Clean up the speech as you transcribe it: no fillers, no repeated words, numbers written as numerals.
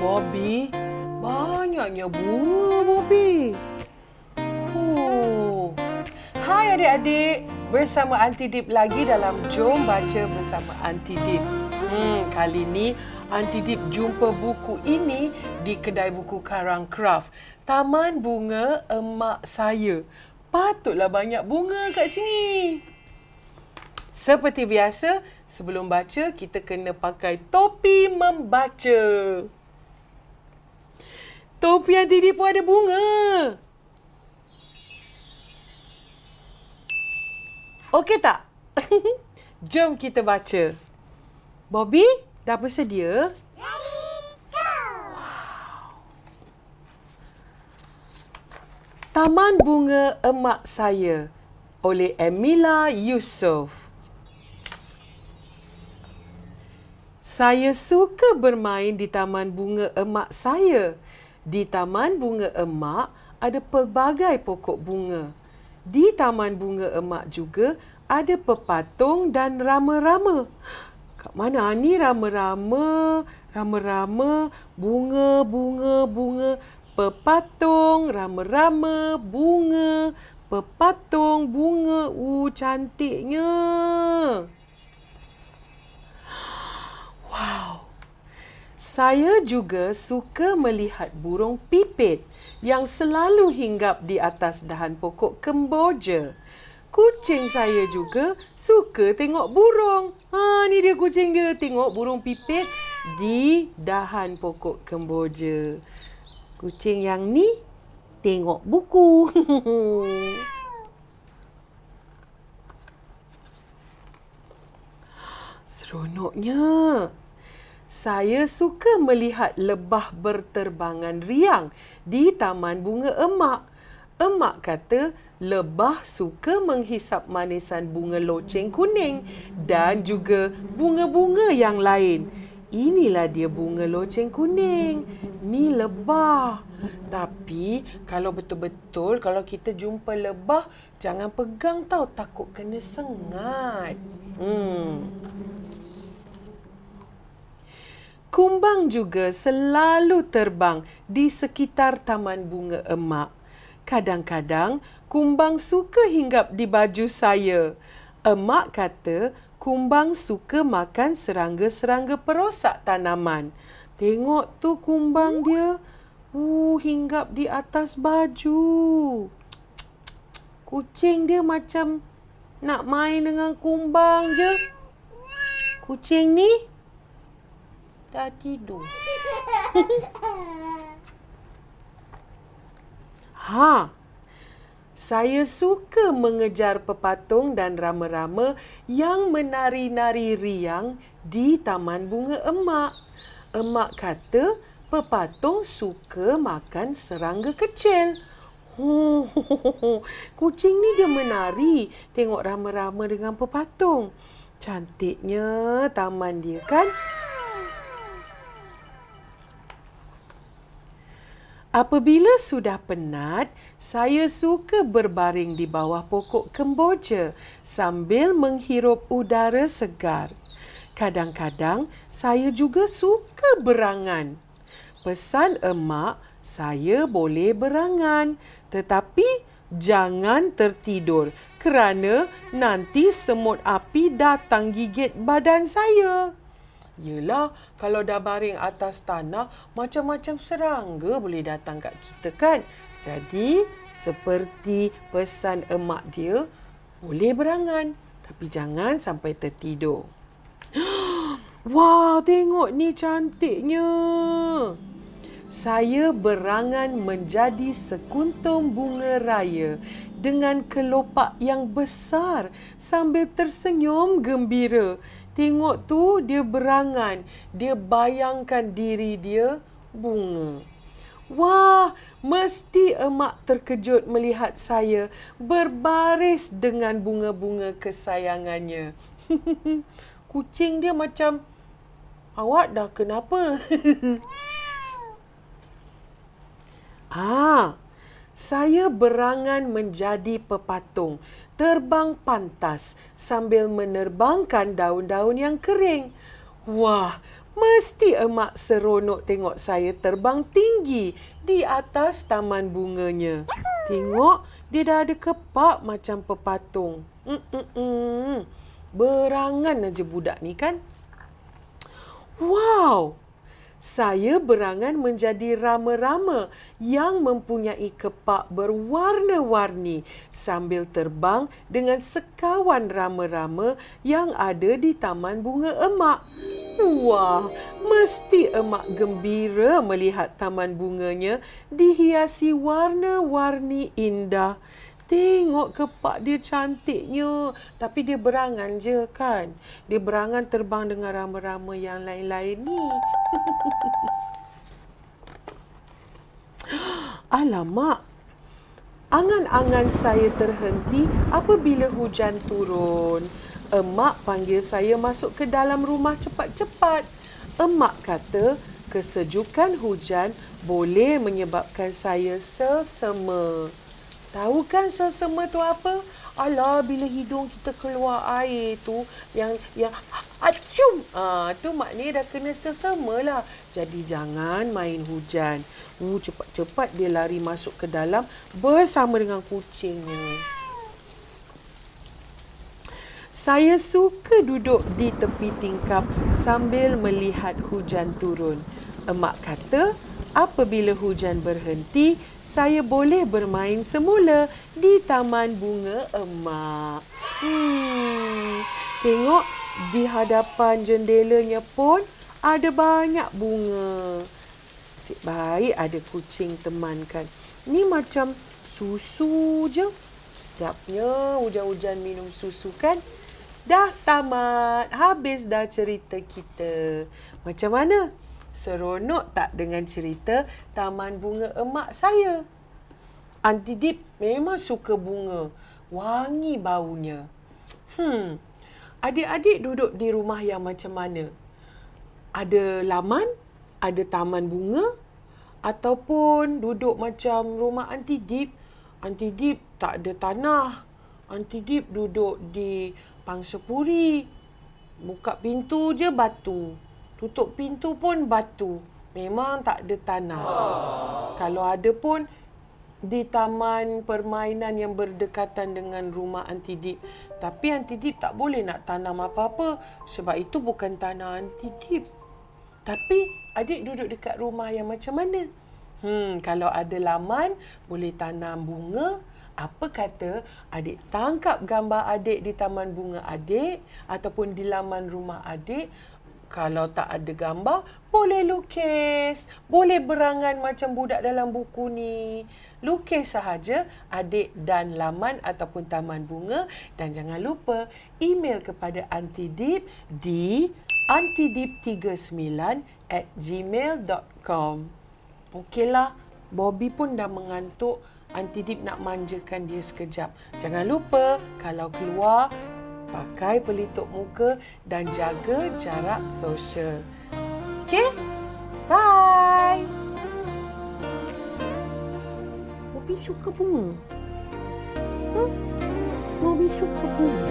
Bobby, banyaknya bunga, Bobby. Oh. Hai adik-adik, bersama Aunty Dip lagi dalam Jom Baca Bersama Aunty Dip. Kali ni Aunty Dip jumpa buku ini di kedai buku Karang Craft. Taman Bunga Emak Saya. Patutlah banyak bunga kat sini. Seperti biasa, sebelum baca, kita kena pakai topi membaca. Topi Aunty Dip pun ada bunga. Okey tak? Jom kita baca. Bobby, dah bersedia? Taman Bunga Emak Saya oleh Emilia Yusof. Saya suka bermain di Taman Bunga Emak saya. Di Taman Bunga Emak ada pelbagai pokok bunga. Di Taman Bunga Emak juga ada pepatung dan rama-rama. Kat mana ni rama-rama? Rama-rama, bunga, bunga, bunga. Pepatung, rama-rama, bunga, pepatung, bunga. Cantiknya. Wow. Saya juga suka melihat burung pipit yang selalu hinggap di atas dahan pokok kemboja. Kucing saya juga suka tengok burung. Ni dia kucing dia tengok burung pipit di dahan pokok kemboja. Kucing yang ni tengok buku. Seronoknya. Saya suka melihat lebah berterbangan riang di Taman Bunga Emak. Emak kata lebah suka menghisap manisan bunga loceng kuning dan juga bunga-bunga yang lain. Inilah dia bunga loceng kuning. Ni lebah. Tapi kalau betul-betul kalau kita jumpa lebah, jangan pegang tau, takut kena sengat. Kumbang juga selalu terbang di sekitar Taman Bunga Emak. Kadang-kadang, kumbang suka hinggap di baju saya. Emak kata, kumbang suka makan serangga-serangga perosak tanaman. Tengok tu kumbang dia. Hinggap di atas baju. Kucing dia macam nak main dengan kumbang je. Kucing ni dah tidur. Saya suka mengejar pepatung dan rama-rama yang menari-nari riang di Taman Bunga Emak. Emak kata pepatung suka makan serangga kecil. Kucing ni dia menari tengok rama-rama dengan pepatung. Cantiknya taman dia kan? Apabila sudah penat, saya suka berbaring di bawah pokok kemboja sambil menghirup udara segar. Kadang-kadang, saya juga suka berangan. Pesan emak, saya boleh berangan. Tetapi, jangan tertidur kerana nanti semut api datang gigit badan saya. Yelah, kalau dah baring atas tanah, macam-macam serangga boleh datang kat kita kan? Jadi, seperti pesan emak dia, boleh berangan. Tapi jangan sampai tertidur. Wow, tengok ni cantiknya. Saya berangan menjadi sekuntum bunga raya dengan kelopak yang besar sambil tersenyum gembira. Tengok tu dia berangan. Dia bayangkan diri dia bunga. Wah, mesti emak terkejut melihat saya berbaris dengan bunga-bunga kesayangannya. Kucing dia macam, awak dah kenapa? Saya berangan menjadi pepatung, terbang pantas sambil menerbangkan daun-daun yang kering. Wah, Mesti emak seronok tengok saya terbang tinggi di atas taman bunganya. Tengok, dia dah ada kepak macam pepatung. Berangan aja budak ni kan? Wow! Saya berangan menjadi rama-rama yang mempunyai kepak berwarna-warni sambil terbang dengan sekawan rama-rama yang ada di taman bunga emak. Wah, mesti emak gembira melihat taman bunganya dihiasi warna-warni indah. Tengok kepak dia cantiknya. Tapi dia berangan je kan. Dia berangan terbang dengan rama-rama yang lain-lain ni. Alamak. Angan-angan saya terhenti apabila hujan turun. Emak panggil saya masuk ke dalam rumah cepat-cepat. Emak kata kesejukan hujan boleh menyebabkan saya selsema. Tahu kan selsema tu apa? Alah, bila hidung kita keluar air tu yang acum. Tu maknanya dah kena selsema lah. Jadi jangan main hujan. Cepat-cepat dia lari masuk ke dalam bersama dengan kucingnya. Saya suka duduk di tepi tingkap sambil melihat hujan turun. Emak kata, apabila hujan berhenti, saya boleh bermain semula di taman bunga emak. Tengok, di hadapan jendelanya pun ada banyak bunga. Nasib baik ada kucing temankan. Ni macam susu je. Sedapnya hujan-hujan minum susu kan? Dah tamat. Habis dah cerita kita. Macam mana? Seronok tak dengan cerita taman bunga emak saya? Aunty Dip memang suka bunga. Wangi baunya. Adik-adik duduk di rumah yang macam mana? Ada laman? Ada taman bunga? Ataupun duduk macam rumah Aunty Dip? Aunty Dip tak ada tanah. Aunty Dip duduk di pangsapuri. Buka pintu je batu. Tutup pintu pun batu. Memang tak ada tanah. Kalau ada pun di taman permainan yang berdekatan dengan rumah Aunty Dip. Tapi Aunty Dip tak boleh nak tanam apa-apa. Sebab itu bukan tanah Aunty Dip. Tapi adik duduk dekat rumah yang macam mana? Kalau ada laman, boleh tanam bunga. Apa kata adik tangkap gambar adik di taman bunga adik ataupun di laman rumah adik. Kalau tak ada gambar, boleh lukis. Boleh berangan macam budak dalam buku ni. Lukis sahaja adik dan laman ataupun taman bunga. Dan jangan lupa email kepada Aunty Dip di auntydip39@gmail.com. Okeylah, Bobby pun dah mengantuk. Aunty Dip nak manjakan dia sekejap. Jangan lupa kalau keluar, pakai pelitup muka dan jaga jarak sosial. Okey? Bye! Bobby suka bunga. Bobby suka bunga.